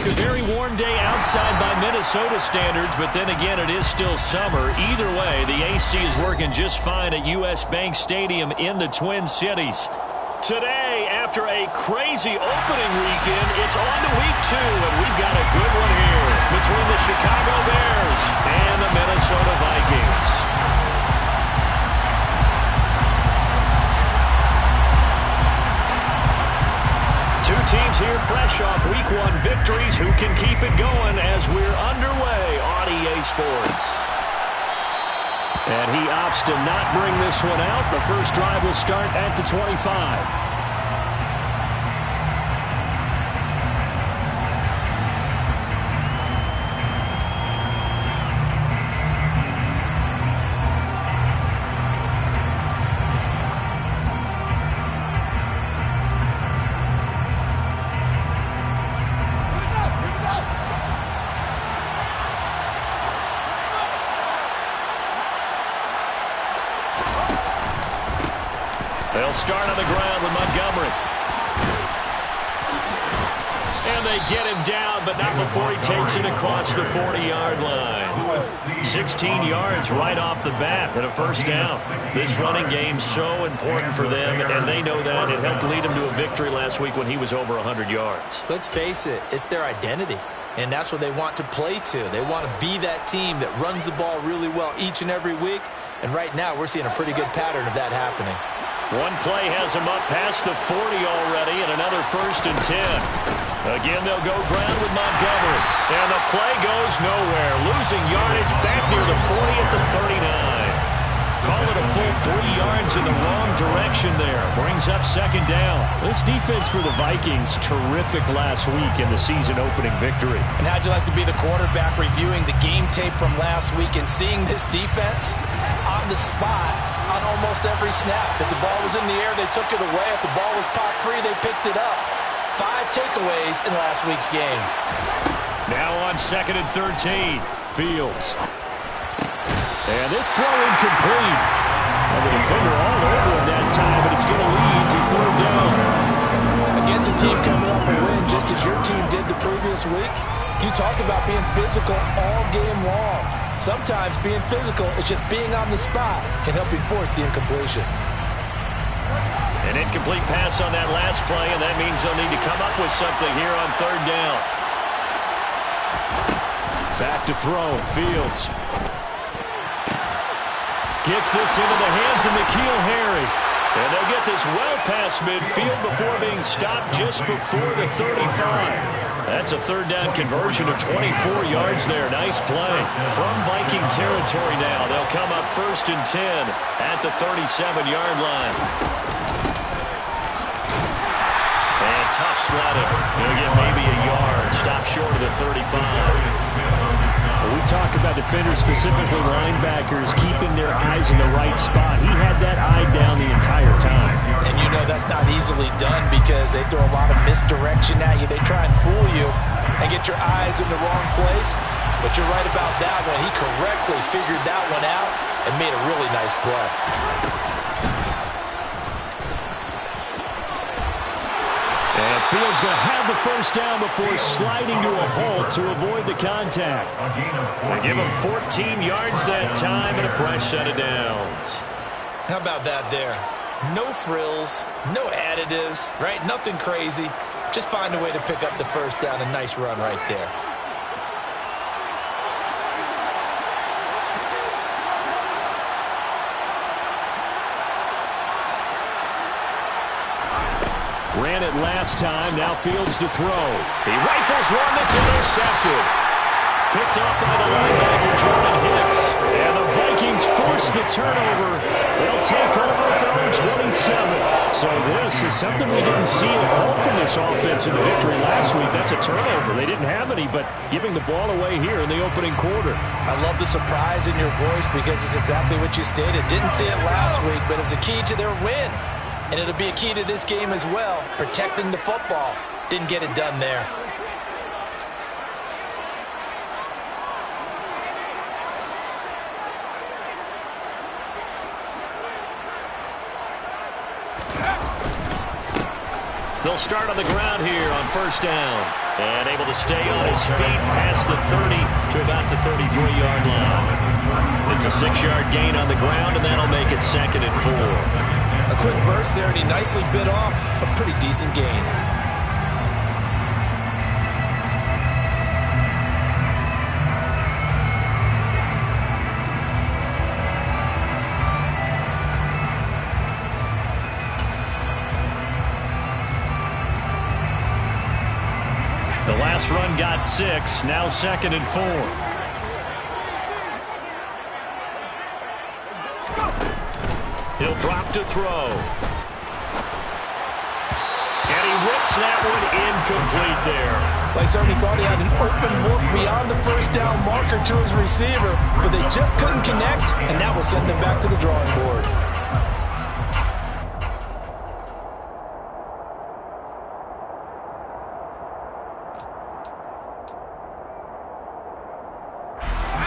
A very warm day outside by Minnesota standards, but then again, it is still summer. Either way, the AC is working just fine at U.S. Bank Stadium in the Twin Cities. Today, after a crazy opening weekend, it's on to week 2, and we've got a good one here between the Chicago Bears and the Minnesota Vikings. Two teams here fresh off Week 1 victories. Who can keep it going as we're underway on EA Sports? And he opts to not bring this one out. The first drive will start at the 25. They'll start on the ground with Montgomery. And they get him down, but not before he takes it across the 40-yard line. 16 yards right off the bat and a first down. This running game's so important for them, and they know that. It helped lead them to a victory last week when he was over 100 yards. Let's face it, it's their identity, and that's what they want to play to. They want to be that team that runs the ball really well each and every week, and right now we're seeing a pretty good pattern of that happening. One play has him up past the 40 already, and another 1st and 10. Again, they'll go ground with Montgomery. And the play goes nowhere. Losing yardage back near the 40 at the 39. Call it a full 3 yards in the wrong direction there. Brings up 2nd down. This defense for the Vikings, terrific last week in the season-opening victory. And how'd you like to be the quarterback reviewing the game tape from last week and seeing this defense on the spot on almost every snap? If the ball was in the air, they took it away. If the ball was popped free, they picked it up. 5 takeaways in last week's game. Now on 2nd and 13. Fields. And this throw incomplete. And the defender all over him that time, but it's going to lead to 3rd down. Against a team coming off a win, just as your team did the previous week, you talk about being physical all game long. Sometimes being physical is just being on the spot and helping force the incompletion. An incomplete pass on that last play, and that means they'll need to come up with something here on 3rd down. Back to throw. Fields. Gets this into the hands of N'Keal Harry. And they'll get this well past midfield before being stopped just before the 35. That's a 3rd down conversion of 24 yards there. Nice play. From Viking territory now, they'll come up 1st and 10 at the 37-yard line. And tough sledding. He'll get maybe a yard. Stop short of the 35. We talk about defenders, specifically linebackers, keeping their eyes in the right spot. He had that eye down the entire time. And you know that's not easily done because they throw a lot of misdirection at you. They try and fool you and get your eyes in the wrong place. But you're right about that one. He correctly figured that one out and made a really nice play. And Fields going to have the 1st down before sliding to a halt to avoid the contact. They give him 14 yards that time and a fresh set of downs. How about that there? No frills, no additives, right? Nothing crazy. Just find a way to pick up the 1st down. A nice run right there. Ran it last time. Now Fields to throw. He rifles one that's intercepted. Picked up by the linebacker, Jordan Hicks. And the Vikings force the turnover. They'll take over at their own 27. So this is something we didn't see at all from this offense in the victory last week. That's a turnover. They didn't have any, but giving the ball away here in the opening quarter. I love the surprise in your voice because it's exactly what you stated. Didn't see it last week, but it was a key to their win. And it'll be a key to this game as well, protecting the football. Didn't get it done there. They'll start on the ground here on 1st down. And able to stay on his feet past the 30 to about the 33-yard line. It's a 6-yard gain on the ground, and that'll make it 2nd and 4. A quick burst there, and he nicely bit off a pretty decent gain. The last run got 6, now 2nd and 4. He'll drop to throw. And he whips that one incomplete there. They certainly thought he had an open look beyond the first down marker to his receiver, but they just couldn't connect, and that will send them back to the drawing board.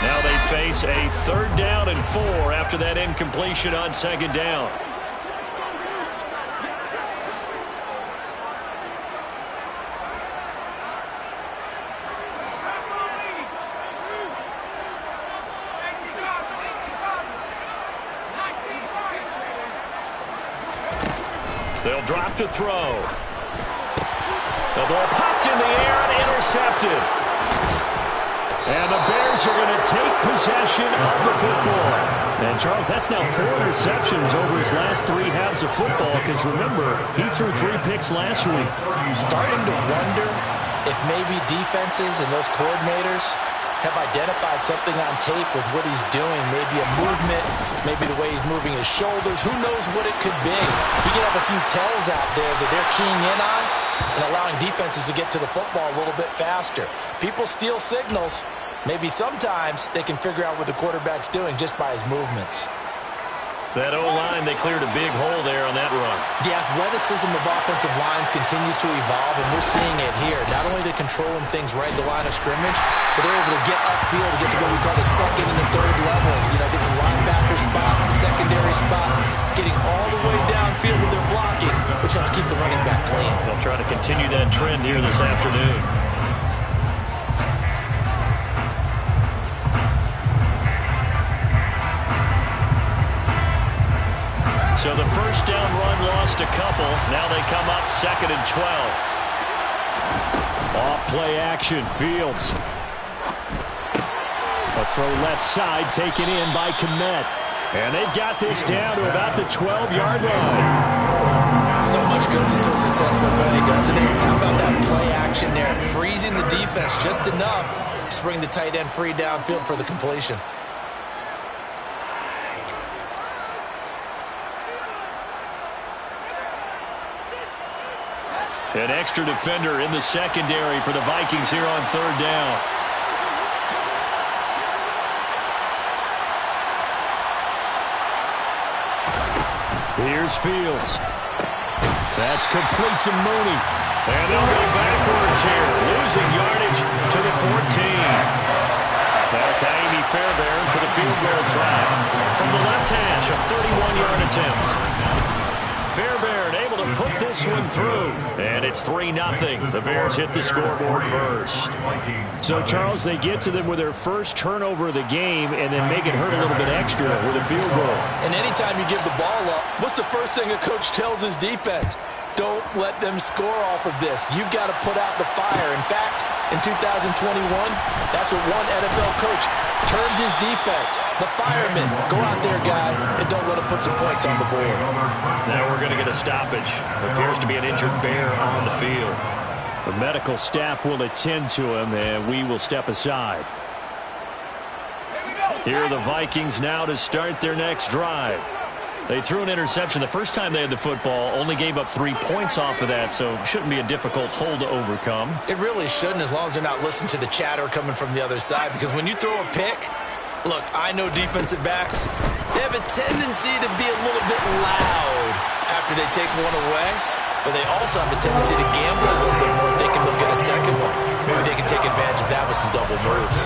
Now they face a 3rd down and 4 after that incompletion on 2nd down. They'll drop to throw. The ball popped in the air and intercepted. And the Bears are going to take possession of the football. And, Charles, that's now 4 interceptions over his last 3 halves of football, because, remember, he threw 3 picks last week. Starting to wonder if maybe defenses and those coordinators have identified something on tape with what he's doing. Maybe a movement, maybe the way he's moving his shoulders. Who knows what it could be? He could have a few tells out there that they're keying in on and allowing defenses to get to the football a little bit faster. People steal signals. Maybe sometimes they can figure out what the quarterback's doing just by his movements. That O-line, they cleared a big hole there on that run. The athleticism of offensive lines continues to evolve, and we're seeing it here. Not only are they controlling things right at the line of scrimmage, but they're able to get upfield to get to what we call the 2nd and the 3rd levels. You know, get to linebacker spot, the secondary spot, getting all the way downfield with their blocking, which helps keep the running back clean. They'll try to continue that trend here this afternoon. So the first down run lost a couple. Now they come up 2nd and 12. Off play action, Fields. A throw left side taken in by Kmet. And they've got this down to about the 12-yard line. So much goes into a successful play, doesn't it? How about that play action there? Freezing the defense just enough to bring the tight end free downfield for the completion. An extra defender in the secondary for the Vikings here on 3rd down. Here's Fields. That's complete to Mooney. And they'll go backwards here, losing yardage to the 14. Now Kaimi Fairbairn for the field goal try. From the left hash, a 31-yard attempt. Fairbairn able to put this one through. And it's 3-0. The Bears hit the scoreboard first. So, Charles, they get to them with their first turnover of the game and then make it hurt a little bit extra with a field goal. And anytime you give the ball up, what's the first thing a coach tells his defense? Don't let them score off of this. You've got to put out the fire. In fact, in 2021, that's what one NFL coach termed his defense. The firemen. Go out there, guys, and don't let them put some points on the board. Now we're going to get a stoppage. Appears to be an injured Bear on the field. The medical staff will attend to him, and we will step aside. Here are the Vikings now to start their next drive. They threw an interception the first time they had the football, only gave up 3 points off of that, so shouldn't be a difficult hole to overcome. It really shouldn't, as long as they're not listening to the chatter coming from the other side, because when you throw a pick, look, I know defensive backs, they have a tendency to be a little bit loud after they take one away, but they also have a tendency to gamble a little bit more, thinking they'll get a second one. Maybe they can take advantage of that with some double moves.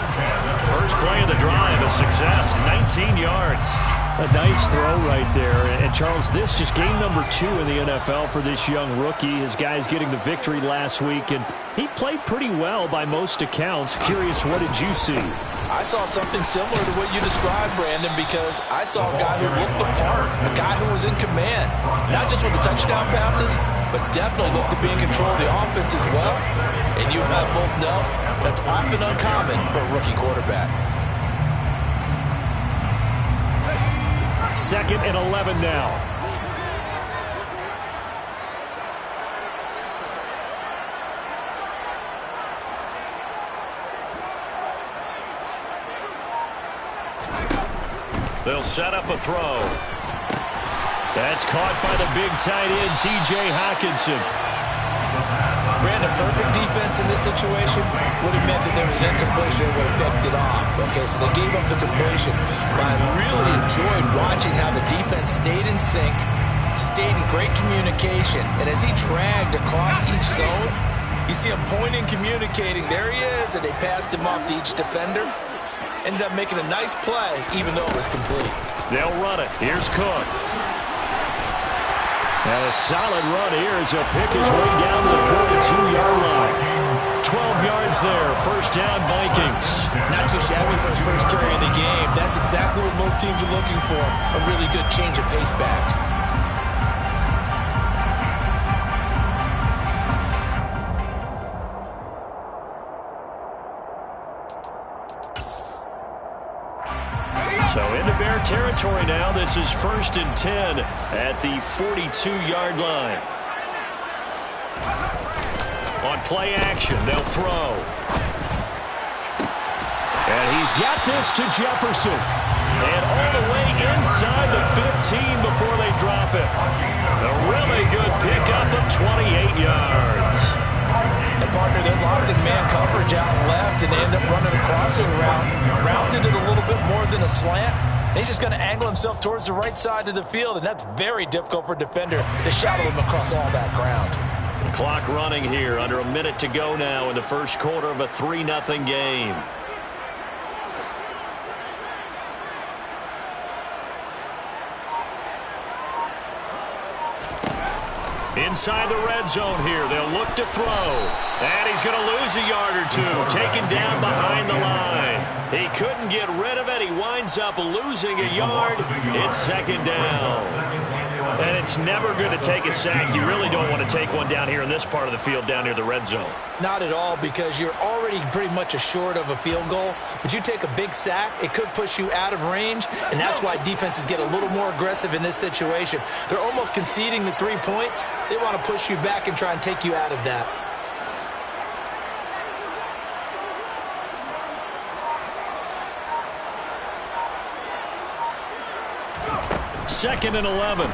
First play of the drive, a success, 19 yards. A nice throw right there. And, Charles, this is game number 2 in the NFL for this young rookie. His guys getting the victory last week, and he played pretty well by most accounts. Curious, what did you see? I saw something similar to what you described, Brandon, because I saw a guy who looked the part, a guy who was in command, not just with the touchdown passes, but definitely looked to be in control of the offense as well. And you and I both know that's often uncommon for a rookie quarterback. 2nd and 11 now. They'll set up a throw. That's caught by the big tight end, T.J. Hockenson. Brandon, perfect defense in this situation would have meant that there was an incompletion and would have picked it off. Okay, so they gave up the completion. But I really enjoyed watching how the defense stayed in sync, stayed in great communication, and as he dragged across each zone, you see him pointing, communicating. There he is, and they passed him off to each defender. Ended up making a nice play, even though it was complete. They'll run it. Here's Cook. And a solid run here as he'll pick his way down to the 42-yard line. 12 yards there. First down, Vikings. Not too shabby for his first carry of the game. That's exactly what most teams are looking for. A really good change of pace back. So into Bear territory now. This is 1st and 10 at the 42-yard line. On play action, they'll throw. And he's got this to Jefferson. And all the way inside the 15 before they drop it. A really good pickup of 28 yards. And partner, they're locked in man coverage out left, and they end up running a crossing route. Rounded it a little bit more than a slant. And he's just going to angle himself towards the right side of the field, and that's very difficult for a defender to shadow him across all that ground. The clock running here, under a minute to go now in the first quarter of a 3-0 game. Inside the red zone here, they'll look to throw. And he's going to lose a yard or two, taken down behind the line. He couldn't get rid of it. He winds up losing a yard. It's 2nd down. And it's never good to take a sack. You really don't want to take one down here in this part of the field down near the red zone. Not at all, because you're already pretty much assured of a field goal. But you take a big sack, it could push you out of range, and that's why defenses get a little more aggressive in this situation. They're almost conceding the 3 points. They want to push you back and try and take you out of that. Second and 11.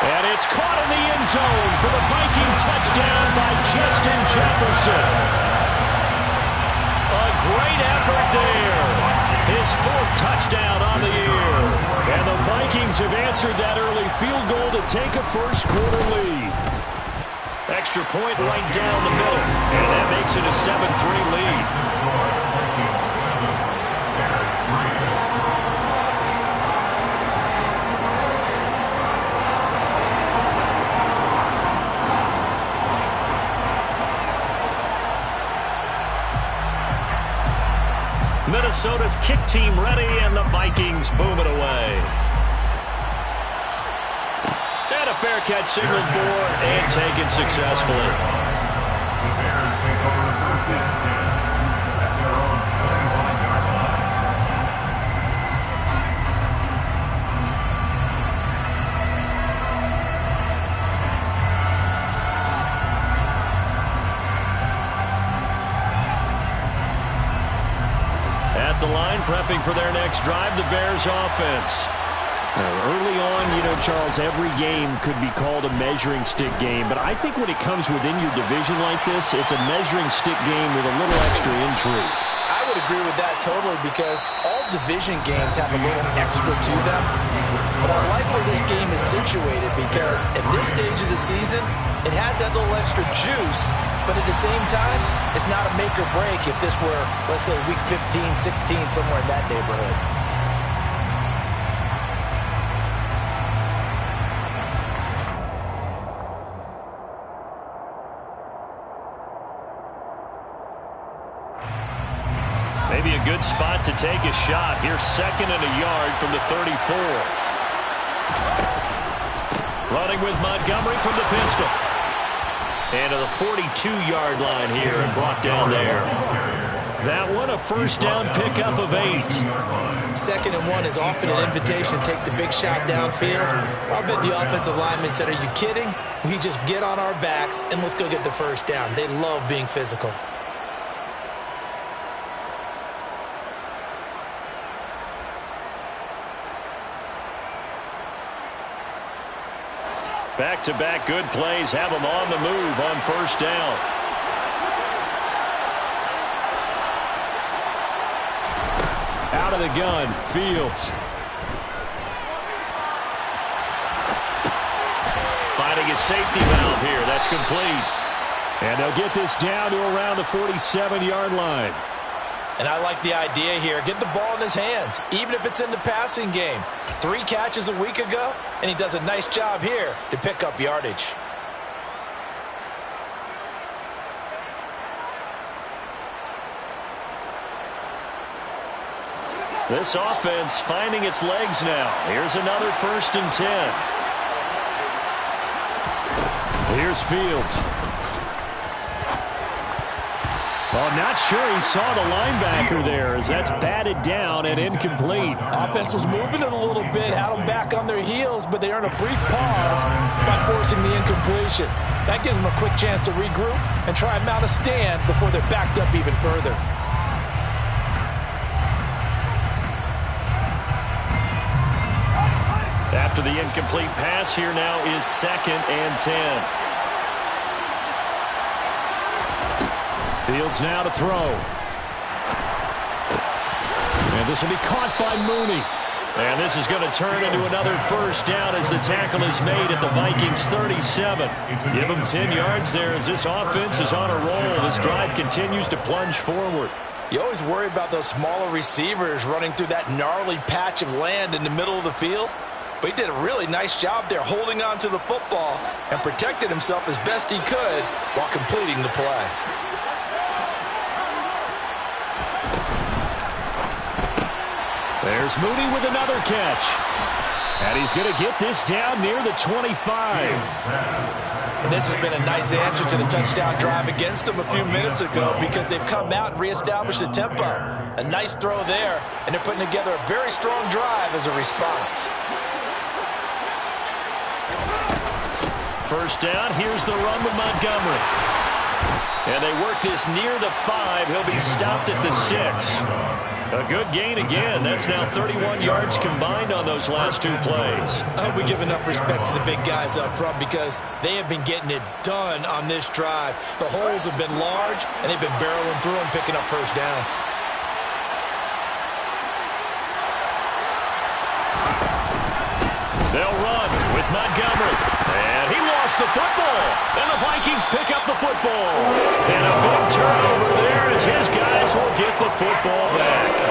And it's caught in the end zone for the Viking touchdown by Justin Jefferson. A great effort there. His 4th touchdown on the year. And the Vikings have answered that early field goal to take a first quarter lead. Extra point right down the middle. And that makes it a 7-3 lead. Minnesota's kick team ready, and the Vikings boom it away. And a fair catch signaled for and taken successfully. The line prepping for their next drive, the Bears offense. Early on, Charles, every game could be called a measuring stick game, but I think when it comes within your division like this, it's a measuring stick game with a little extra intrigue. I would agree with that totally, because all division games have a little extra to them. But I like where this game is situated, because at this stage of the season, it has that little extra juice, but at the same time, it's not a make or break if this were, let's say, week 15, 16, somewhere in that neighborhood. Maybe a good spot to take a shot. Here's 2nd and a yard from the 34. Running with Montgomery from the pistol. And to the 42-yard line here and brought down there. That one a first down pickup of 8. 2nd and 1 is often an invitation to take the big shot downfield. I bet the offensive lineman said, are you kidding? We just get on our backs and let's go get the first down. They love being physical. Back-to-back good plays have them on the move on first down. Out of the gun, Fields. Finding a safety valve here. That's complete. And they'll get this down to around the 47-yard line. And I like the idea here. Get the ball in his hands, even if it's in the passing game. 3 catches a week ago, and he does a nice job here to pick up yardage. This offense finding its legs now. Here's another 1st and 10. Here's Fields. Well, not sure he saw the linebacker there as that's batted down and incomplete. Offense was moving it a little bit, had them back on their heels, but they earned a brief pause by forcing the incompletion. That gives them a quick chance to regroup and try and mount a stand before they're backed up even further. After the incomplete pass, here now is 2nd and 10. Fields now to throw. And this will be caught by Mooney. And this is going to turn into another first down as the tackle is made at the Vikings 37. Give them 10 yards there as this offense is on a roll. This drive continues to plunge forward. You always worry about those smaller receivers running through that gnarly patch of land in the middle of the field. But he did a really nice job there holding on to the football and protected himself as best he could while completing the play. There's Mooney with another catch. And he's going to get this down near the 25. And this has been a nice answer to the touchdown drive against them a few minutes ago because they've come out and reestablished the tempo. A nice throw there, and they're putting together a very strong drive as a response. First down, here's the run with Montgomery. And they work this near the 5. He'll be stopped at the 6. A good gain again. That's now 31 yards combined on those last 2 plays. I hope we give enough respect to the big guys up front because they have been getting it done on this drive. The holes have been large, and they've been barreling through and picking up first downs. They'll run with Montgomery. And he lost the football. And the Vikings pick up the football. And a big turnover there as his guys will get the football back.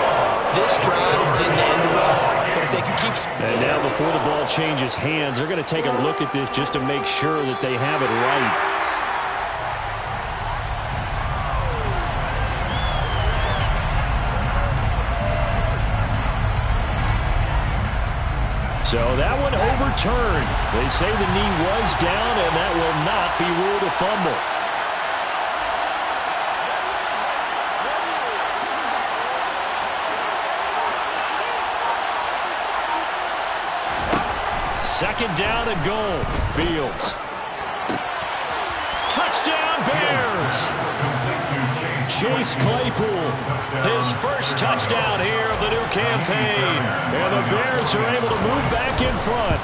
This drive didn't end well, but if they can keep... And now before the ball changes hands, they're going to take a look at this just to make sure that they have it right. So that one overturned. They say the knee was down, and that will not be ruled a fumble. Second down and goal. Fields. Touchdown, Bears! Chase Claypool, his first touchdown here of the new campaign. And the Bears are able to move back in front.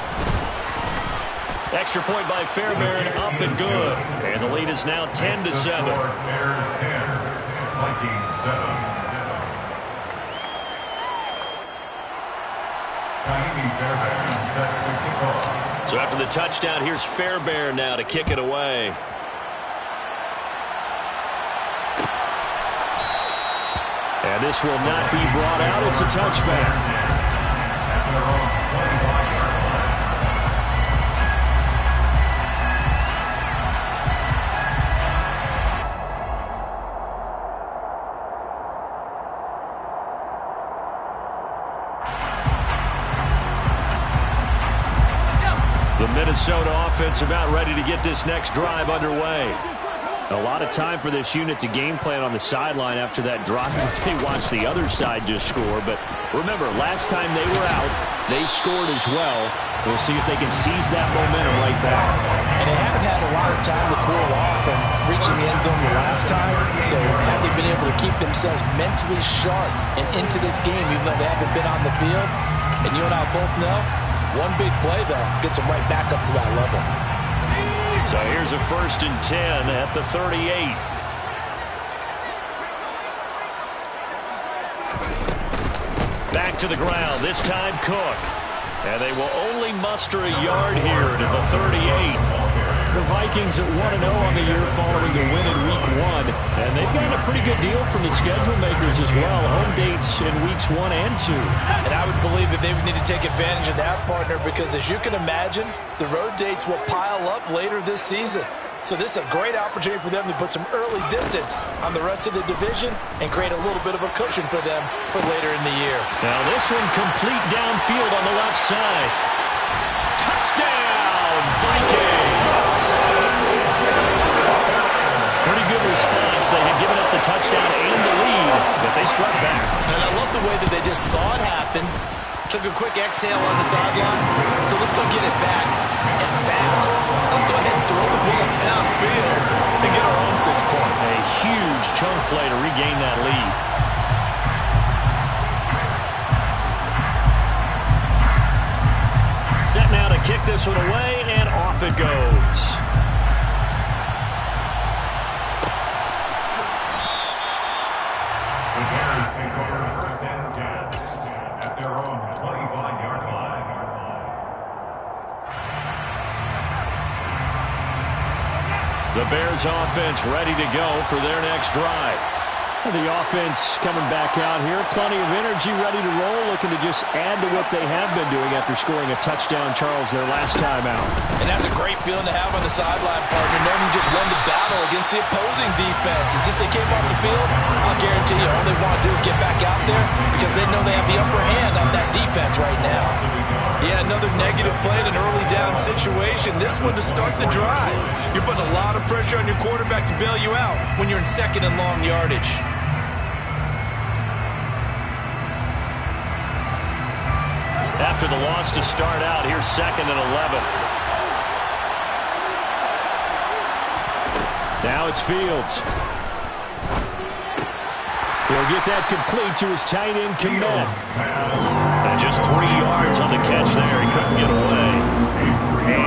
Extra point by Fairbairn, up and good. And the lead is now 10-7. Bears 10, Vikings 7. So after the touchdown, here's Fairbairn now to kick it away. And this will not be brought out. It's a touchback. Minnesota offense about ready to get this next drive underway. A lot of time for this unit to game plan on the sideline after that drive. They watched the other side just score. But remember, last time they were out, they scored as well. We'll see if they can seize that momentum right back. And they haven't had a lot of time to cool off from reaching the end zone the last time. So have they been able to keep themselves mentally sharp and into this game, even though they haven't been on the field? And you and I both know, one big play, though, gets them right back up to that level. So here's a 1st and 10 at the 38. Back to the ground, this time Cook. And they will only muster a yard here to the 38. The Vikings at 1-0 on the year following the win in Week 1. And they've gotten a pretty good deal from the schedule makers as well. Home dates in Weeks 1 and 2. And I would believe that they would need to take advantage of that, partner, because as you can imagine, the road dates will pile up later this season. So this is a great opportunity for them to put some early distance on the rest of the division and create a little bit of a cushion for them for later in the year. Now this one complete downfield on the left side. Touchdown, Vikings! Pretty good response. They had given up the touchdown and the lead, but they struck back. And I love the way that they just saw it happen, took a quick exhale on the sideline. So let's go get it back and fast. Let's go ahead and throw the ball downfield and get our own 6 points. A huge chunk play to regain that lead. Set now to kick this one away, and off it goes. The Bears take over 1st and 10 at their own 25-yard line. The Bears offense ready to go for their next drive. The offense coming back out here. Plenty of energy, ready to roll, looking to just add to what they have been doing after scoring a touchdown, Charles, their last time out. And that's a great feeling to have on the sideline, partner, knowing you just won the battle against the opposing defense. And since they came off the field, I'll guarantee you all they want to do is get back out there because they know they have the upper hand on that defense right now. Yeah, another negative play in an early down situation. This one to start the drive. You're putting a lot of pressure on your quarterback to bail you out when you're in 2nd and long yardage. After the loss to start out, here's 2nd and 11. Now it's Fields. He'll get that complete to his tight end, Komet. And just 3 yards on the catch there. He couldn't get away.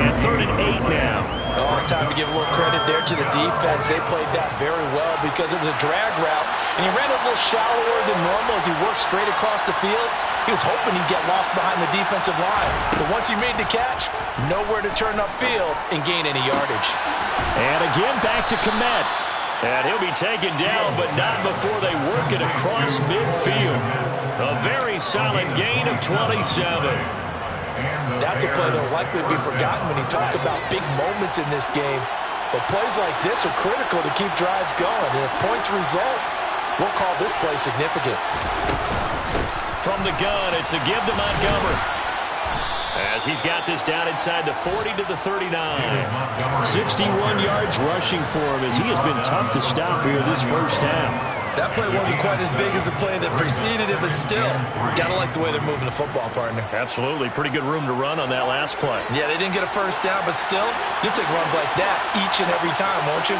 And 3rd and 8 now. Oh, it's time to give a little credit there to the defense. They played that very well because it was a drag route, and he ran a little shallower than normal as he worked straight across the field. He was hoping he'd get lost behind the defensive line. But once he made the catch, nowhere to turn upfield and gain any yardage. And again, back to Komet. And he'll be taken down, but not before they work it across midfield. A very solid gain of 27. That's a play that will likely be forgotten when you talk about big moments in this game. But plays like this are critical to keep drives going. And if points result, we'll call this play significant. From the gun, it's a give to Montgomery. As he's got this down inside the 40 to the 39. 61 yards rushing for him as he has been tough to stop here this first half. That play wasn't quite as big as the play that preceded it, but still, gotta like the way they're moving the football, partner. Absolutely. Pretty good room to run on that last play. Yeah, they didn't get a first down, but still, you'll take runs like that each and every time, won't you?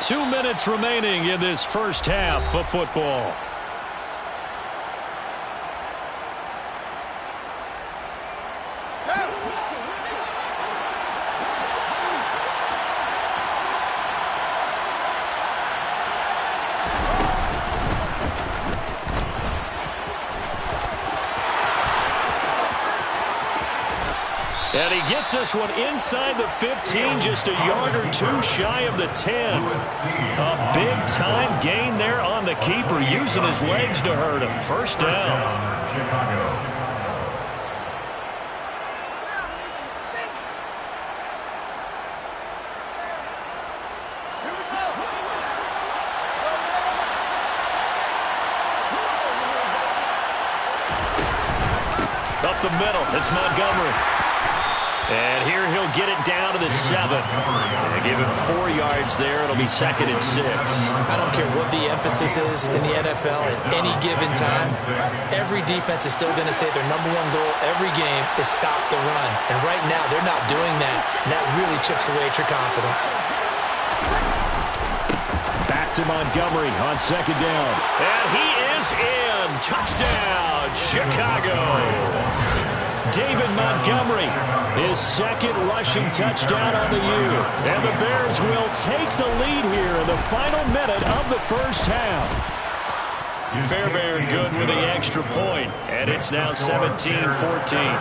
Two minutes remaining in this first half of football. And he gets this one inside the 15, just a yard or two shy of the 10. A big-time gain there on the keeper, using his legs to hurt him. First down. up the middle. It's Montgomery. And here he'll get it down to the 7. And give him 4 yards there. It'll be 2nd and 6. I don't care what the emphasis is in the NFL at any given time. Every defense is still going to say their #1 goal every game is stop the run. And right now, they're not doing that. And that really chips away at your confidence. Back to Montgomery on 2nd down. And he is in. Touchdown, Chicago. David Montgomery, his 2nd rushing touchdown on the year. And the Bears will take the lead here in the final minute of the first half. Fairbairn good with the extra point, and it's now 17-14.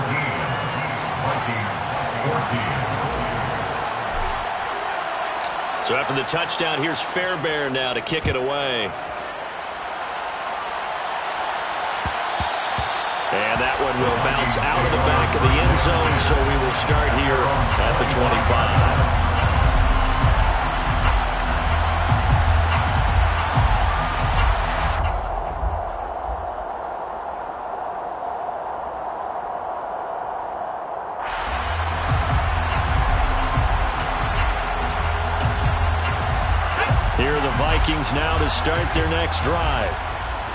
So after the touchdown, here's Fairbairn now to kick it away. And that one will bounce out of the back of the end zone, so we will start here at the 25. Here are the Vikings now to start their next drive.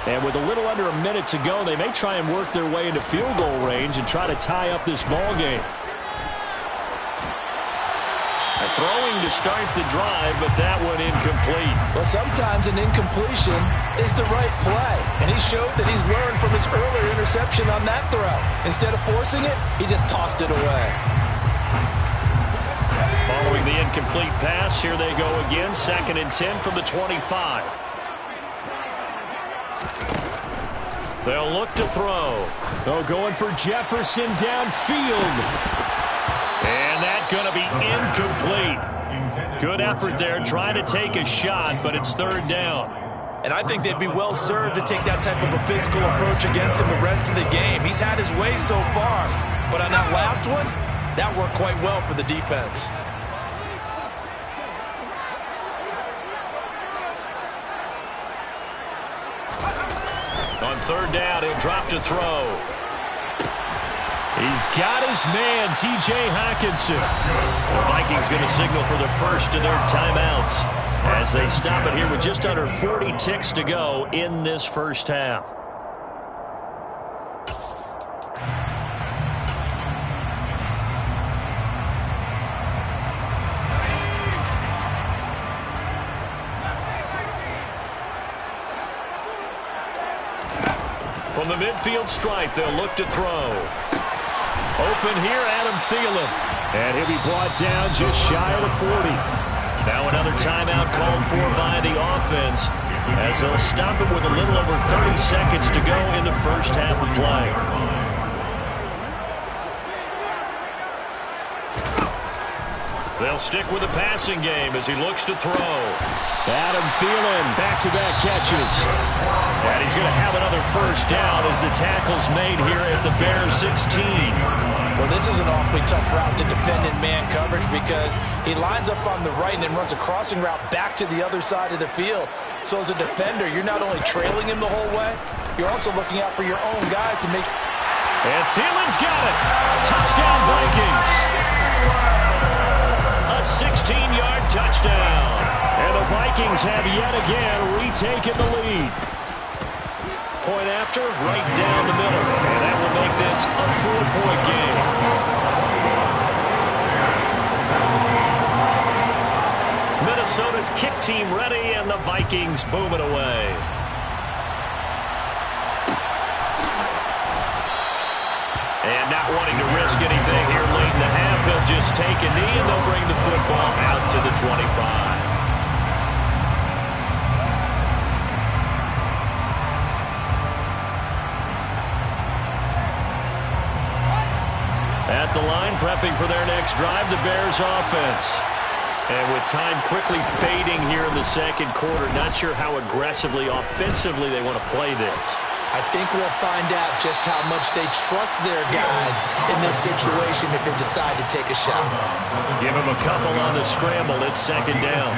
And with a little under a minute to go, they may try and work their way into field goal range and try to tie up this ball game. Throwing to start the drive, but that one incomplete. Well, sometimes an incompletion is the right play. And he showed that he's learned from his earlier interception on that throw. Instead of forcing it, he just tossed it away. Following the incomplete pass, here they go again. 2nd and 10 from the 25. They'll look to throw. Oh, going for Jefferson downfield. And that's going to be incomplete. Good effort there, trying to take a shot, but it's 3rd down. And I think they'd be well served to take that type of a physical approach against him the rest of the game. He's had his way so far, but on that last one, that worked quite well for the defense. On 3rd down, he'll drop to throw. He's got his man, T.J. Hockenson. The Vikings going to signal for the first of their timeouts as they stop it here with just under 40 ticks to go in this first half. From the midfield stripe, they'll look to throw. Open here, Adam Thielen. And he'll be brought down just shy of the 40. Now another timeout called for by the offense as they'll stop it with a little over 30 seconds to go in the first half of play. They'll stick with the passing game as he looks to throw. Adam Thielen, back-to-back catches. And he's going to have another first down as the tackle's made here at the Bears 16. Well, this is an awfully tough route to defend in man coverage because he lines up on the right and then runs a crossing route back to the other side of the field. So as a defender, you're not only trailing him the whole way, you're also looking out for your own guys to make... And Thielen's got it. Touchdown, Vikings. A 16-yard touchdown. And the Vikings have yet again retaken the lead. Point after, right down the middle. And that will make this a 4-point game. Minnesota's kick team ready, and the Vikings boom it away. And not wanting to risk anything here late in the half, he'll just take a knee, and they'll bring the football out to the 25. At the line, prepping for their next drive, the Bears offense. And with time quickly fading here in the second quarter, not sure how aggressively, offensively they want to play this. I think we'll find out just how much they trust their guys in this situation if they decide to take a shot. Give him a couple on the scramble. It's 2nd down.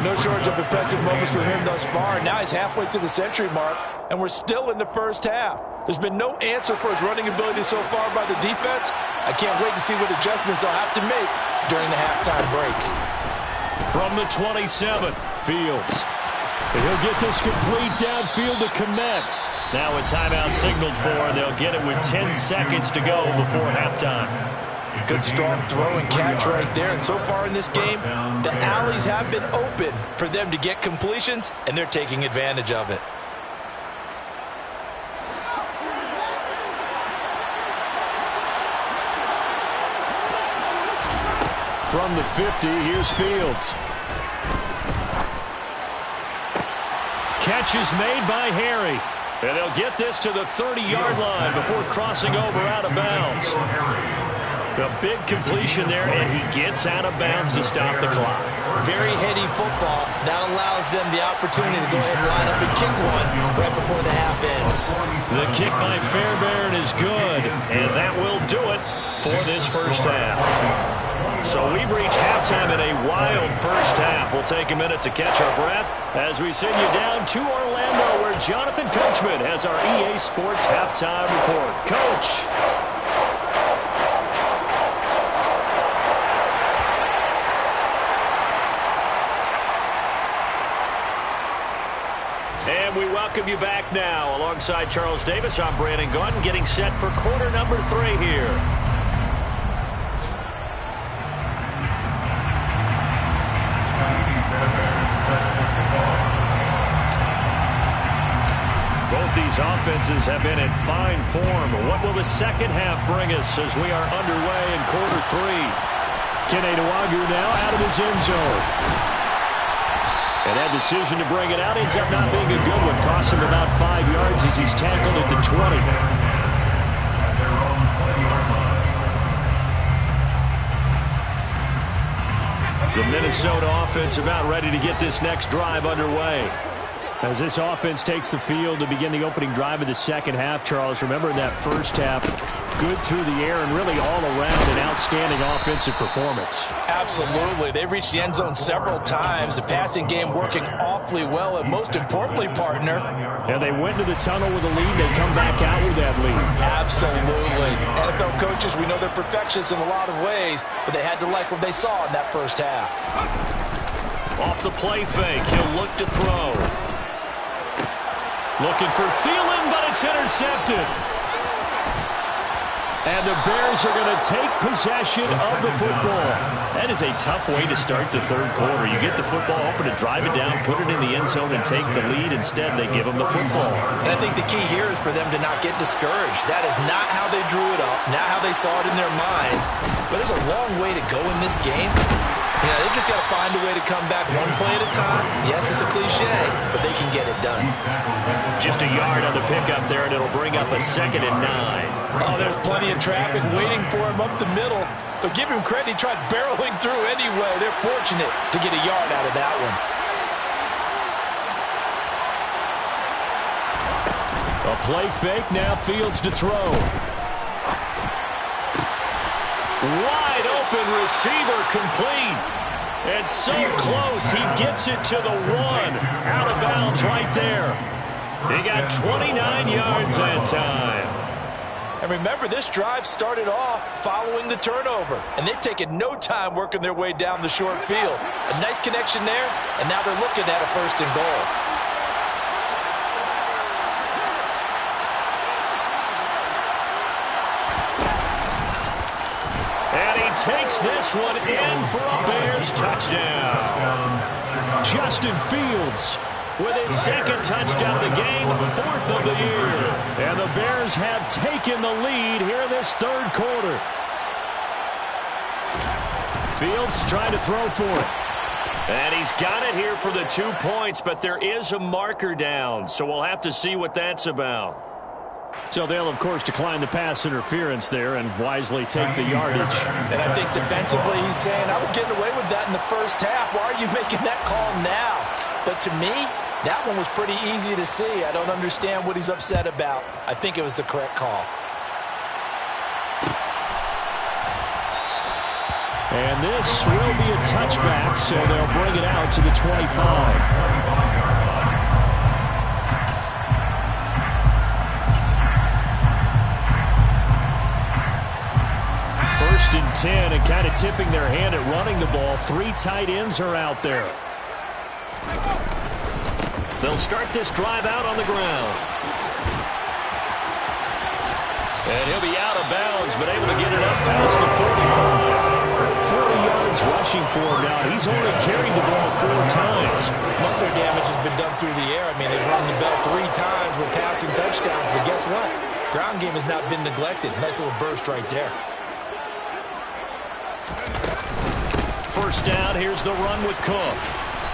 No shortage of impressive moments for him thus far. Now he's halfway to the century mark, and we're still in the first half. There's been no answer for his running ability so far by the defense. I can't wait to see what adjustments they'll have to make during the halftime break. From the 27, Fields. He'll get this complete downfield to Kmet. Now a timeout signaled for, and they'll get it with 10 seconds to go before halftime. Good strong throw and catch right there. And so far in this game, the alleys have been open for them to get completions, and they're taking advantage of it. From the 50, here's Fields. Catch is made by Harry. And they'll get this to the 30-yard line before crossing over out of bounds. A big completion there, and he gets out of bounds to stop the clock. Very heady football. That allows them the opportunity to go ahead and line up and kick one right before the half ends. The kick by Fairbairn is good, and that will do it for this first half. So we've reached halftime in a wild first half. We'll take a minute to catch our breath as we send you down to Orlando, where Jonathan Coachman has our EA Sports halftime report. Coach. And we welcome you back now. Alongside Charles Davis, I'm Brandon Gunn, getting set for quarter number 3 here. Both these offenses have been in fine form. What will the second half bring us as we are underway in quarter 3? Kene Nwangwu now out of his end zone. And that decision to bring it out ends up not being a good one. Cost him about 5 yards as he's tackled at the 20. The Minnesota offense about ready to get this next drive underway. As this offense takes the field to begin the opening drive of the second half, Charles, remember in that first half, good through the air and really all around an outstanding offensive performance. Absolutely. They reached the end zone several times. The passing game working awfully well, and most importantly, partner. And they went to the tunnel with a lead. They come back out with that lead. Absolutely. NFL coaches, we know they're perfectionists in a lot of ways, but they had to like what they saw in that first half. Off the play fake, he'll look to throw. Looking for Thielen, but it's intercepted. And the Bears are going to take possession of the football. That is a tough way to start the third quarter. You get the football, hoping to drive it down, put it in the end zone, and take the lead. Instead, they give them the football. And I think the key here is for them to not get discouraged. That is not how they drew it up, not how they saw it in their minds. But there's a long way to go in this game. Yeah, they've just got to find a way to come back one play at a time. Yes, it's a cliche, but they can get it done. Just a yard on the pickup there, and it'll bring up a 2nd and 9. Oh, there's plenty of traffic waiting for him up the middle. But give him credit, he tried barreling through anyway. They're fortunate to get a yard out of that one. A play fake, now Fields to throw. Wide open receiver complete. And so close, he gets it to the 1. Out of bounds right there. He got 29 yards that time. And remember, this drive started off following the turnover. And they've taken no time working their way down the short field. A nice connection there, and now they're looking at a 1st and goal. Takes this one in for a Bears touchdown. Justin Fields with his 2nd touchdown of the game, 4th of the year. And the Bears have taken the lead here in this third quarter. Fields trying to throw for it. And he's got it here for the 2 points, but there is a marker down, so we'll have to see what that's about. So they'll, of course, decline the pass interference there and wisely take the yardage. And I think defensively he's saying, I was getting away with that in the first half. Why are you making that call now? But to me, that one was pretty easy to see. I don't understand what he's upset about. I think it was the correct call. And this will be a touchback, so they'll bring it out to the 25. 1st and 10, and kind of tipping their hand at running the ball. 3 tight ends are out there. They'll start this drive out on the ground. And he'll be out of bounds, but able to get it up past the 45. 40 yards rushing for him now. He's only carried the ball 4 times. Muscle damage has been done through the air. I mean, they've rung the bell 3 times with passing touchdowns, but guess what? Ground game has not been neglected. Nice little burst right there. First down, here's the run with Cook.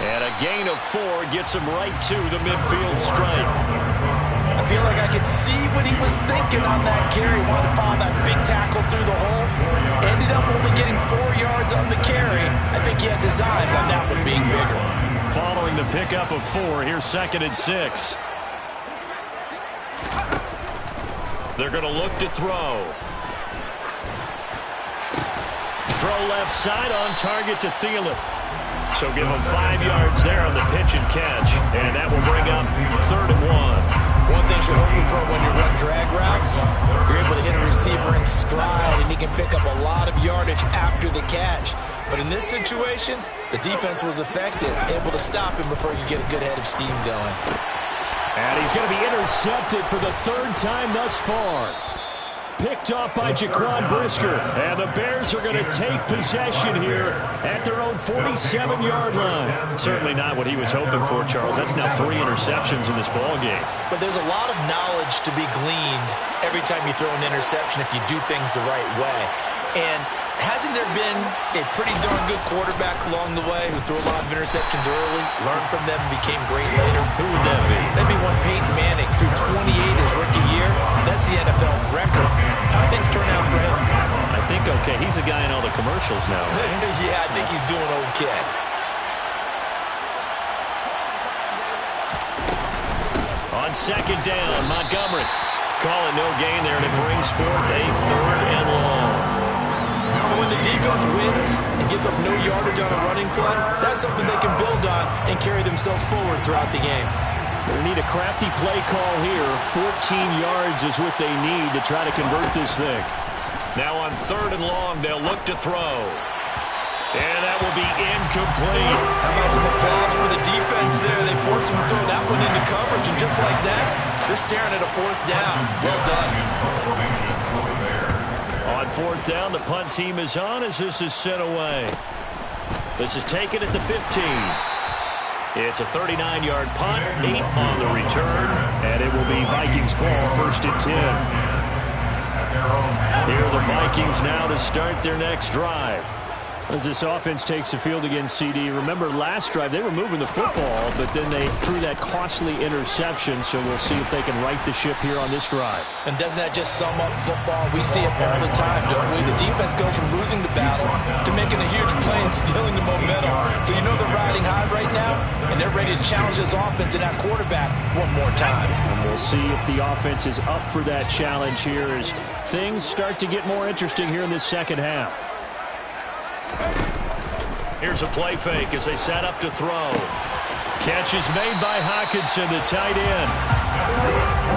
And a gain of 4 gets him right to the midfield stripe. I feel like I could see what he was thinking on that carry. Wanted to follow that big tackle through the hole. Ended up only getting 4 yards on the carry. I think he had designs on that one being bigger. Following the pickup of 4, here's 2nd and 6. They're going to look to throw. Throw left side, on target to Thielen. So give him 5 yards there on the pitch and catch. And that will bring up 3rd and 1. One thing you're hoping for when you run drag routes, you're able to hit a receiver in stride, and he can pick up a lot of yardage after the catch. But in this situation, the defense was effective, able to stop him before you get a good head of steam going. And he's going to be intercepted for the 3rd time thus far. Picked off by Jaquan Brisker. And the Bears are going to take possession here at their own 47-yard line. Certainly not what he was hoping for, Charles. That's now 3 interceptions in this ballgame. But there's a lot of knowledge to be gleaned every time you throw an interception if you do things the right way. And hasn't there been a pretty darn good quarterback along the way who threw a lot of interceptions early, learned from them, and became great later? Who would that be? That'd be one Peyton Manning. Threw 28 his rookie year. That's the NFL record. How things turn out for him? I think okay. He's a guy in all the commercials now, right? Yeah, I think he's doing okay. On 2nd down, Montgomery. Calling no gain there, and it brings forth a 3rd and long. When the defense wins and gives up no yardage on a running play, that's something they can build on and carry themselves forward throughout the game. They need a crafty play call here. 14 yards is what they need to try to convert this thing. Now on 3rd and long, they'll look to throw. And that will be incomplete. How about some applause for the defense there? They forced him to throw that one into coverage, and just like that, they're staring at a 4th down. Well done. On 4th down, the punt team is on as this is sent away. This is taken at the 15. It's a 39-yard punt, 8 on the return, and it will be Vikings ball 1st and 10. Here are the Vikings now to start their next drive. As this offense takes the field against CD, remember last drive they were moving the football, but then they threw that costly interception, so we'll see if they can right the ship here on this drive. And doesn't that just sum up football? We see it all the time, don't we? The defense goes from losing the battle to making a huge play and stealing the momentum. So you know they're riding high right now, and they're ready to challenge this offense and that quarterback one more time. And we'll see if the offense is up for that challenge here as things start to get more interesting here in this 2nd half. Here's a play fake as they set up to throw. Catch is made by Hockenson, the tight end.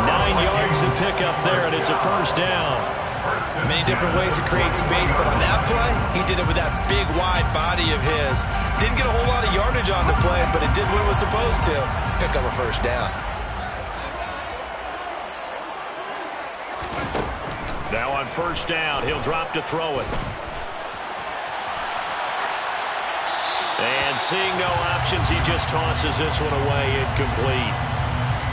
9 yards to pick up there, and it's a 1st down. Many different ways to create space, but on that play, he did it with that big, wide body of his. Didn't get a whole lot of yardage on the play, but it did what it was supposed to. Pick up a 1st down. Now on 1st down, he'll drop to throw it. And seeing no options, he just tosses this one away, incomplete.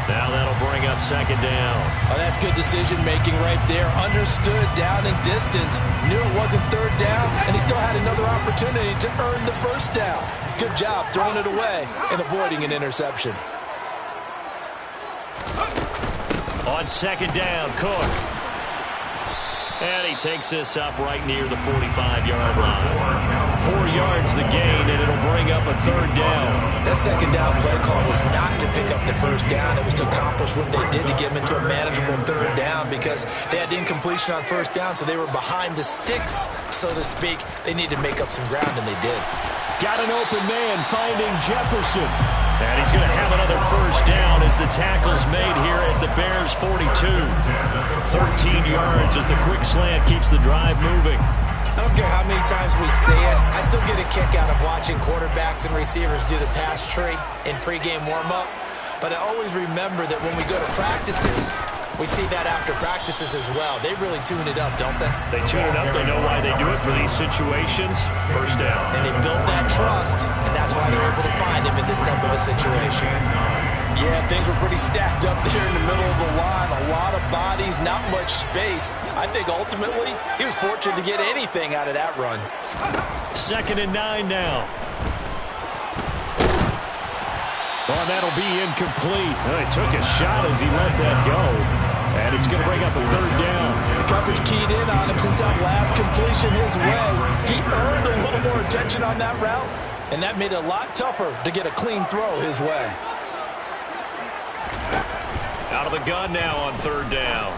Now that'll bring up 2nd down. Oh, that's good decision-making right there. Understood down and distance. Knew it wasn't 3rd down, and he still had another opportunity to earn the 1st down. Good job throwing it away and avoiding an interception. On 2nd down, Cook. And he takes this up right near the 45-yard line. 4 yards the gain, and it'll bring up a 3rd down. That 2nd down play call was not to pick up the 1st down. It was to accomplish what they did to get them into a manageable 3rd down because they had incompletion on 1st down, so they were behind the sticks, so to speak. They needed to make up some ground, and they did. Got an open man finding Jefferson. And he's going to have another 1st down as the tackle's made here at the Bears' 42. 13 yards as the quick slant keeps the drive moving. I don't care how many times we say it, I still get a kick out of watching quarterbacks and receivers do the pass tree in pregame warm-up. But I always remember that when we go to practices, we see that after practices as well. They really tune it up, don't they? They tune it up. They know why they do it for these situations. First down. And they build that trust, and that's why they're able to find him in this type of a situation. Yeah, things were pretty stacked up there in the middle of the line. A lot of bodies, not much space. I think ultimately he was fortunate to get anything out of that run. 2nd and 9 now. Oh, that'll be incomplete. He took a shot as he let that go. And it's going to bring up a 3rd down. The coverage keyed in on him since that last completion his way. He earned a little more attention on that route, and that made it a lot tougher to get a clean throw his way. Out of the gun now on 3rd down.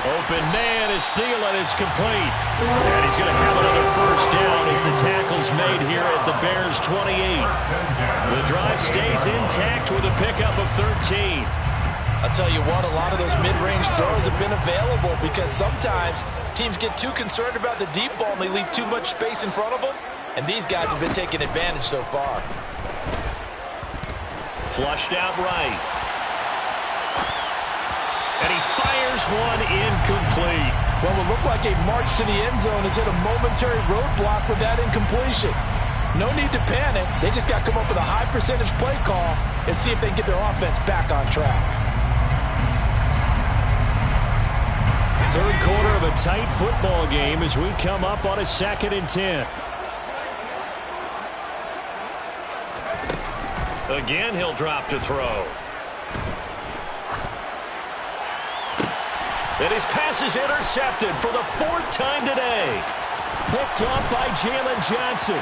Open man is Thielen. It's complete. And he's going to have another 1st down as the tackle's made here at the Bears' 28. The drive stays intact with a pickup of 13. I'll tell you what, a lot of those mid-range throws have been available because sometimes teams get too concerned about the deep ball and they leave too much space in front of them. And these guys have been taking advantage so far. Flushed out right. And he fires one incomplete. Well, it looked like a march to the end zone has hit a momentary roadblock with that incompletion. No need to panic. They just got to come up with a high percentage play call and see if they can get their offense back on track. 3rd quarter of a tight football game as we come up on a 2nd and 10. Again, he'll drop to throw. And his pass is intercepted for the 4th time today. Picked up by Jalen Johnson.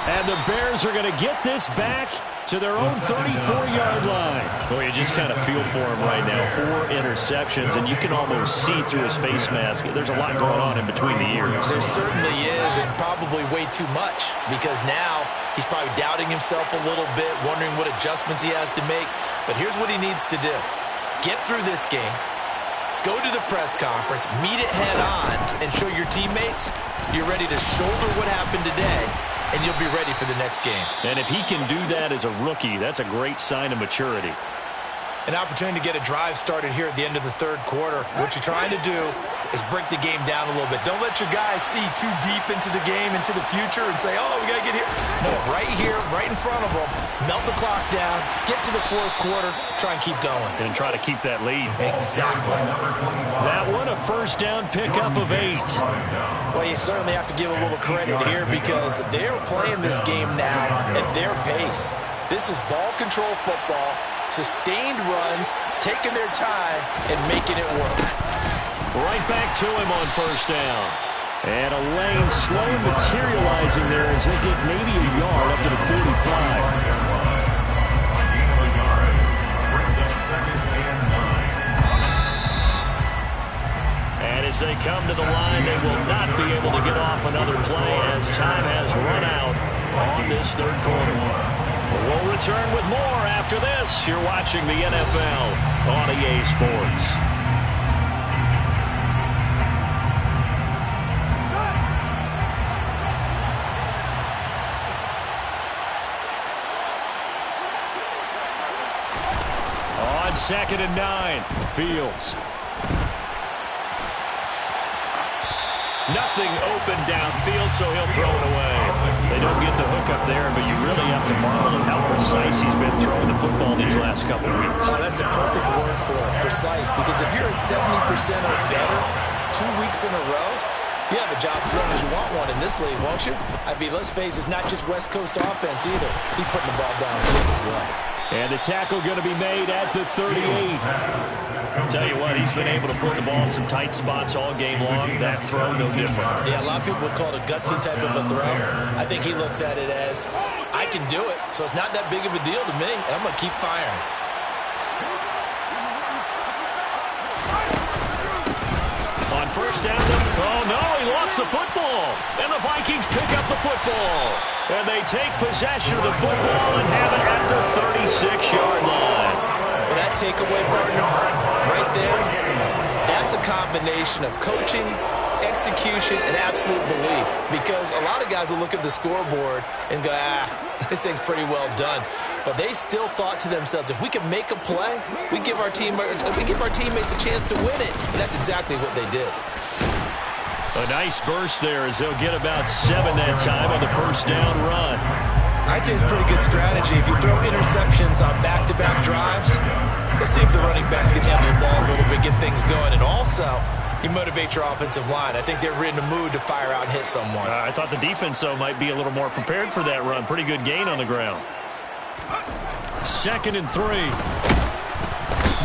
And the Bears are going to get this back to their own 34-yard line. Well, you just kind of feel for him right now. 4 interceptions, and you can almost see through his face mask. There's a lot going on in between the ears. There certainly is, and probably way too much, because now he's probably doubting himself a little bit, wondering what adjustments he has to make. But here's what he needs to do. Get through this game. Go to the press conference, meet it head on, and show your teammates you're ready to shoulder what happened today, and you'll be ready for the next game. And if he can do that as a rookie, that's a great sign of maturity. An opportunity to get a drive started here at the end of the 3rd quarter. What you're trying to do is break the game down a little bit. Don't let your guys see too deep into the game, into the future, and say, oh, we got to get here. No, right here, right in front of them. Melt the clock down, get to the 4th quarter, try and keep going. And try to keep that lead. Exactly. That one, a 1st down pickup of 8. Well, you certainly have to give a little credit here because they're playing this game now at their pace. This is ball control football, sustained runs, taking their time, and making it work. Right back to him on 1st down. And a lane slowly materializing there as he'll get maybe a yard up to the 45. And as they come to the line, they will not be able to get off another play as time has run out on this 3rd quarter. We'll return with more after this. You're watching the NFL on EA Sports. On 2nd and 9, Fields. Nothing open downfield, so he'll throw it away. They don't get the hook up there, but you really have to marvel at how precise he's been throwing the football these last couple weeks. Oh, that's a perfect word for it, precise, because if you're at 70% or better 2 weeks in a row, you have a job as long as you want one in this league, won't you? I mean, let's face it, it's not just West Coast offense either. He's putting the ball downfield as well. And the tackle going to be made at the 38. Tell you what, he's been able to put the ball in some tight spots all game long. That throw, no different. Yeah, a lot of people would call it a gutsy type of a throw. I think he looks at it as, I can do it, so it's not that big of a deal to me, and I'm going to keep firing. On 1st down, oh no, he lost the football. And the Vikings pick up the football. And they take possession of the football and have it at the 36-yard line. Well, that takeaway, partner, right there, that's a combination of coaching execution, and absolute belief. Because a lot of guys will look at the scoreboard and go, this thing's pretty well done. But they still thought to themselves, if we can make a play, we give our teammates a chance to win it. And that's exactly what they did. A nice burst there as they'll get about 7 that time on the first down run. I'd say it's pretty good strategy. If you throw interceptions on back-to-back drives, let's see if the running backs can handle the ball a little bit, get things going. And also, you motivate your offensive line. I think they're in the mood to fire out and hit someone. I thought the defense, though, might be a little more prepared for that run. Pretty good gain on the ground. 2nd and 3.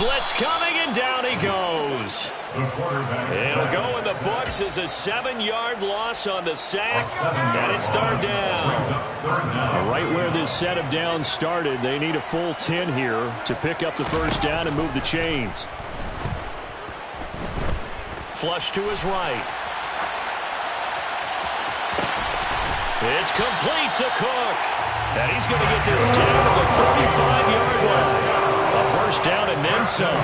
Blitz coming, and down he goes. It'll go in the books as a 7-yard loss on the sack, and it's 3rd down. Right where this set of downs started, they need a full 10 here to pick up the first down and move the chains. Flush to his right. It's complete to Cook, and he's going to get this down to the 35-yard line. A first down and then some.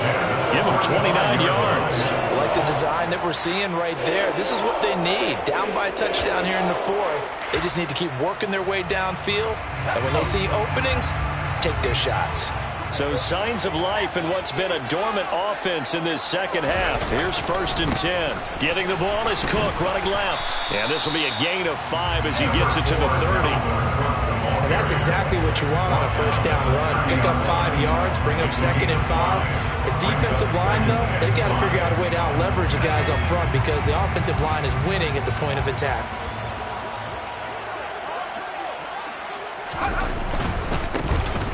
Give him 29 yards. I like the design that we're seeing right there. This is what they need. Down by a touchdown here in the 4th. They just need to keep working their way downfield. And when they see openings, take their shots. So signs of life in what's been a dormant offense in this second half. Here's 1st and 10. Getting the ball is Cook running left. And this will be a gain of 5 as he gets it to the 30. And that's exactly what you want on a first down run. Pick up 5 yards, bring up 2nd and 5. The defensive line, though, they've got to figure out a way to out-leverage the guys up front because the offensive line is winning at the point of attack.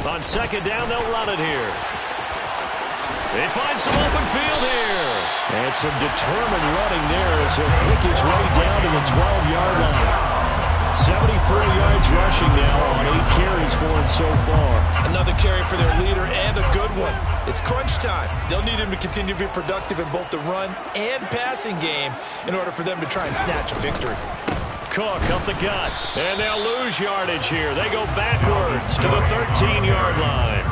On 2nd down, they'll run it here. They find some open field here. And some determined running there as he'll pick his way down to the 12-yard line. 74 yards rushing now on 8 carries for him so far. Another carry for their leader and a good one. It's crunch time. They'll need him to continue to be productive in both the run and passing game in order for them to try and snatch a victory. Cook up the gut, and they'll lose yardage here. They go backwards to the 13-yard line.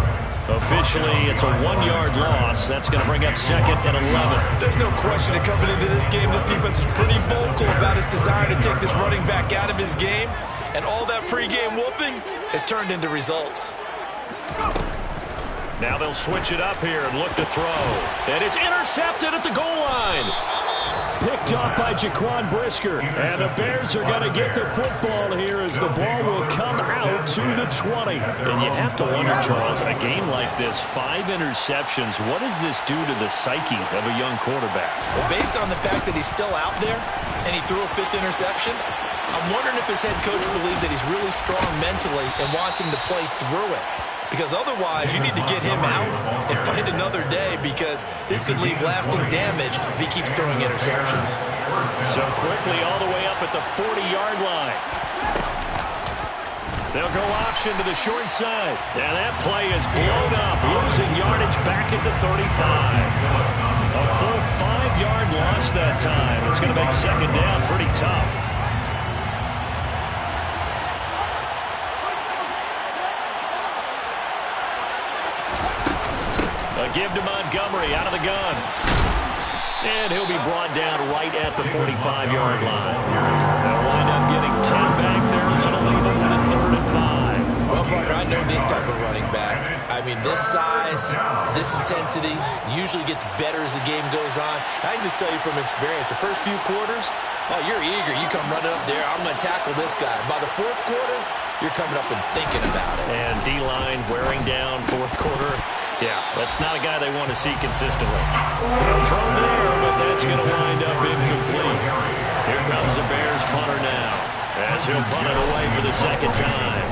Officially, it's a 1-yard loss. That's going to bring up 2nd and 11. There's no question that coming into this game, this defense is pretty vocal about his desire to take this running back out of his game. And all that pregame wolfing has turned into results. Now they'll switch it up here and look to throw. And it's intercepted at the goal line. Picked off by Jaquan Brisker. And the Bears are going to get the football here as the ball will come out to the 20. And you have to wonder, Charles, a game like this, 5 interceptions, what does this do to the psyche of a young quarterback? Well, based on the fact that he's still out there and he threw a 5th interception, I'm wondering if his head coach believes that he's really strong mentally and wants him to play through it. Because otherwise, you need to get him out and fight another day because this could leave lasting damage if he keeps throwing interceptions. So quickly all the way up at the 40-yard line. They'll go option to the short side. And that play is blown up, losing yardage back at the 35. A full 5-yard loss that time. It's going to make 2nd down pretty tough. A give to Montgomery out of the gun. And he'll be brought down right at the 45-yard line. They'll wind up getting 10 back there, so it'll leave them with 3rd and 5. Well, partner, I know this type of running back. I mean, this size, this intensity usually gets better as the game goes on. I can just tell you from experience, the first few quarters, oh, you're eager. You come running up there, I'm going to tackle this guy. By the 4th quarter, you're coming up and thinking about it. And D-line wearing down 4th quarter. Yeah, that's not a guy they want to see consistently. Throw there, but that's going to wind up incomplete. Here comes the Bears punter now, as he'll punt it away for the 2nd time.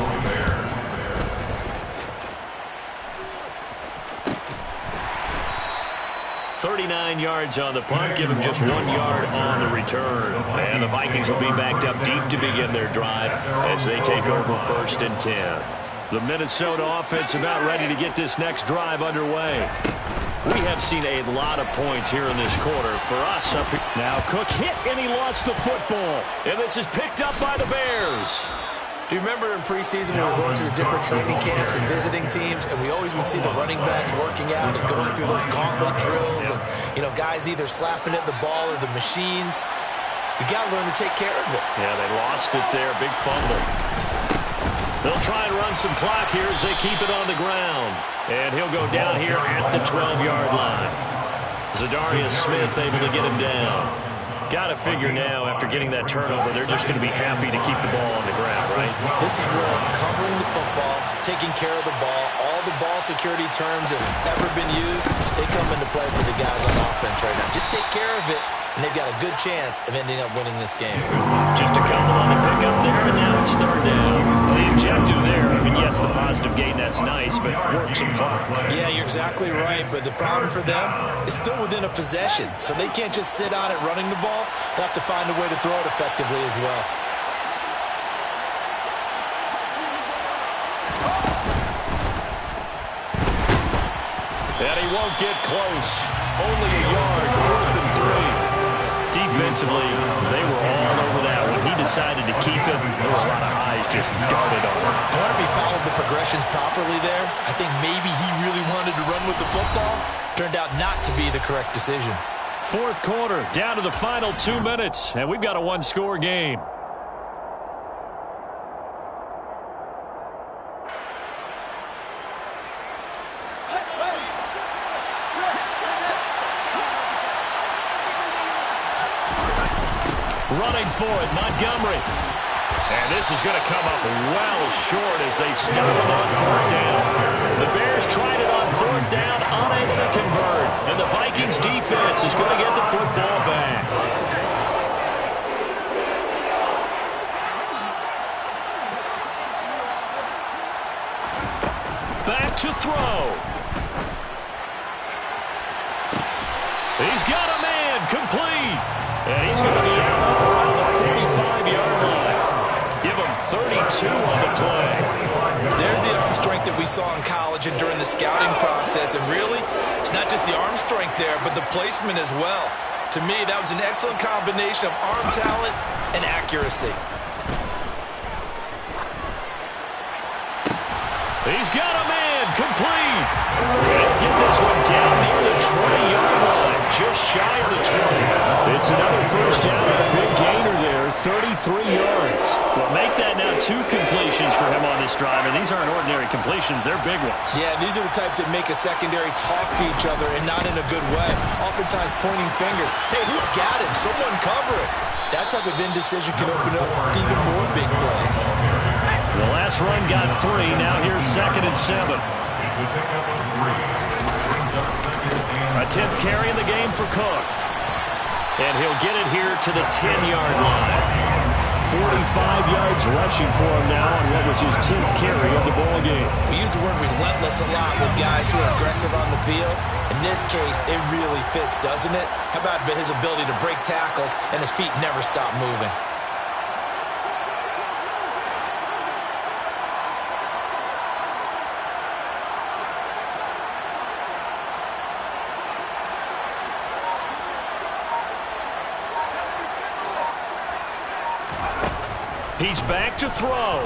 39 yards on the punt, give him just 1 yard on the return. And the Vikings will be backed up deep to begin their drive as they take over 1st and 10. The Minnesota offense about ready to get this next drive underway. We have seen a lot of points here in this quarter. For us up here. Now Cook hit and he lost the football. And this is picked up by the Bears. Do you remember in preseason we were going to the different training camps and visiting teams, and we always would see the running backs working out and going through those gauntlet drills and, you know, guys either slapping at the ball or the machines. You got to learn to take care of it. Yeah, they lost it there. Big fumble. They'll try and run some clock here as they keep it on the ground. And he'll go down here at the 12-yard line. Zadarius Smith able to get him down. Got to figure now, after getting that turnover, they're just going to be happy to keep the ball on the ground, right? This is where covering the football, taking care of the ball, all the ball security terms that have ever been used, they come into play for the guys on offense right now. Just take care of it, and they've got a good chance of ending up winning this game. Just a couple on the pickup there, and now it's third down. The objective there, I mean, yes, the positive gain, that's nice, but work some clock. Yeah, you're exactly right, but the problem for them is still within a possession, so they can't just sit on it running the ball. They'll have to find a way to throw it effectively as well. And he won't get close. Only a yard, 4th and 3. Defensively, they were all over that. When he decided to keep it, there were a lot of eyes just darted on him. I wonder if he followed the progressions properly there. I think maybe he really wanted to run with the football. Turned out not to be the correct decision. 4th quarter, down to the final 2 minutes, and we've got a one-score game. Running for it, Montgomery. And this is going to come up well short as they stop him on 4th down. The Bears tried it on 4th down, unable to convert. And the Vikings defense is going to get the football back. Back to throw. He's got a man, complete. And he's going to be out around the 45-yard line. Give him 32 on the play. There's the arm strength that we saw in college and during the scouting process. And really, it's not just the arm strength there, but the placement as well. To me, that was an excellent combination of arm talent and accuracy. He's got a man, complete. He'll get this one down near the 20-yard line, just shy of the 20. It's another first down and a big gainer there, 33 yards. Well, make that now 2 completions for him on this drive, and these aren't ordinary completions, they're big ones. Yeah, these are the types that make a secondary talk to each other and not in a good way. Oftentimes pointing fingers. Hey, who's got him? Someone cover it. That type of indecision can open up to even more big plays. The last run got 3. Now here's 2nd and 7. A 10th carry in the game for Cook. And he'll get it here to the 10-yard line. 45 yards rushing for him now on what was his 10th carry of the ball game. We use the word relentless a lot with guys who are aggressive on the field. In this case, it really fits, doesn't it? How about his ability to break tackles and his feet never stop moving? He's back to throw.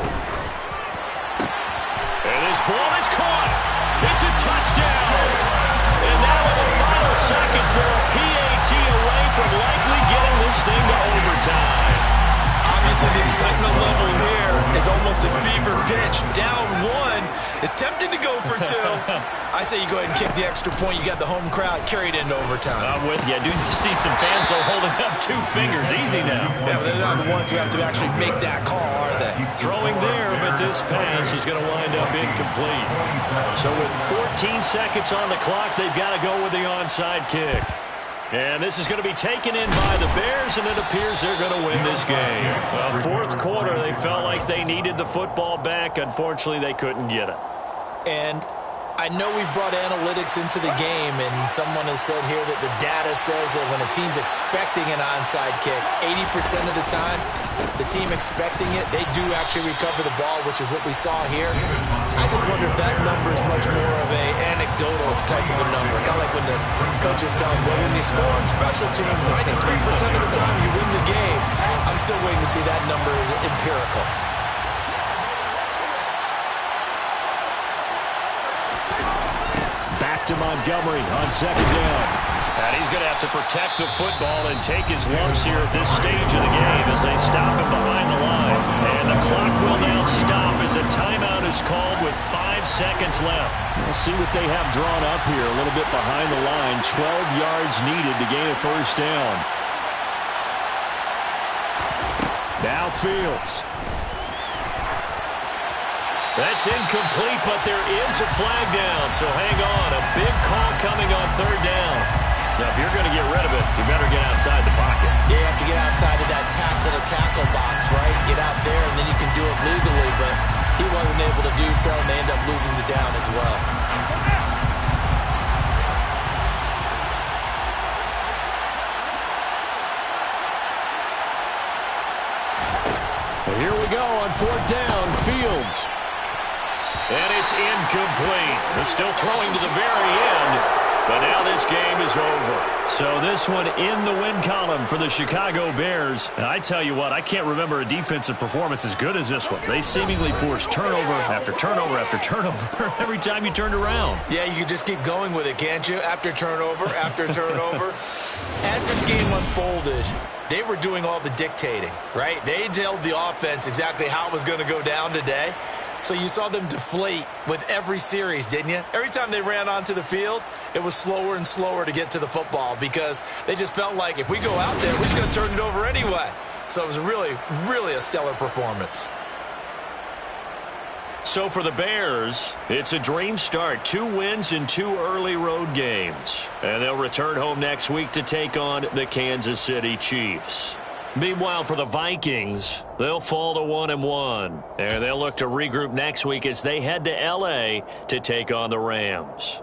And his ball is caught. It's a touchdown. And now in the final seconds, they're a PAT away from likely getting this thing to overtime. Obviously, the excitement level here is almost a fever pitch. Down 1. It's tempting to go for 2. I say you go ahead and kick the extra point. You got the home crowd carried into overtime. I'm with you. I do see some fans holding up 2 fingers. Easy now. Yeah, but they're not the ones who have to actually make that call, are they? Throwing there, but this pass is going to wind up incomplete. So with 14 seconds on the clock, they've got to go with the onside kick. And this is going to be taken in by the Bears, and it appears they're going to win this game. Well, 4th quarter, they felt like they needed the football back. Unfortunately, they couldn't get it. And I know we've brought analytics into the game, and someone has said here that the data says that when a team's expecting an onside kick, 80% of the time, the team expecting it, they do actually recover the ball, which is what we saw here. I just wonder if that number is much more of an anecdotal type of a number. Kind of like when the coaches tell us, well, when you score on special teams, 93% of the time you win the game. I'm still waiting to see that number is empirical. Back to Montgomery on 2nd down. And he's going to have to protect the football and take his lumps here at this stage of the game as they stop him behind the line. And the clock will now stop as a timeout is called with 5 seconds left. We'll see what they have drawn up here. A little bit behind the line. 12 yards needed to gain a first down. Now Fields. That's incomplete, but there is a flag down, so hang on. A big call coming on third down. Now, if you're going to get rid of it, you better get outside the pocket. Yeah, you have to get outside of that tackle-to-tackle box, right? Get out there, and then you can do it legally, but he wasn't able to do so, and they end up losing the down as well. Here we go on fourth down. Fields. And it's incomplete. They're still throwing to the very end, but now this game is over. So this one in the win column for the Chicago Bears. And I tell you what, I can't remember a defensive performance as good as this one. They seemingly forced turnover after turnover after turnover every time you turned around. Yeah, you can just keep going with it, can't you? After turnover, after turnover. As this game unfolded, they were doing all the dictating, right? They told the offense exactly how it was going to go down today. So you saw them deflate with every series, didn't you? Every time they ran onto the field, it was slower and slower to get to the football because they just felt like if we go out there, we're just going to turn it over anyway. So it was really, really a stellar performance. So for the Bears, it's a dream start. 2 wins in 2 early road games. And they'll return home next week to take on the Kansas City Chiefs. Meanwhile, for the Vikings, they'll fall to 1-1. And they'll look to regroup next week as they head to L.A. to take on the Rams.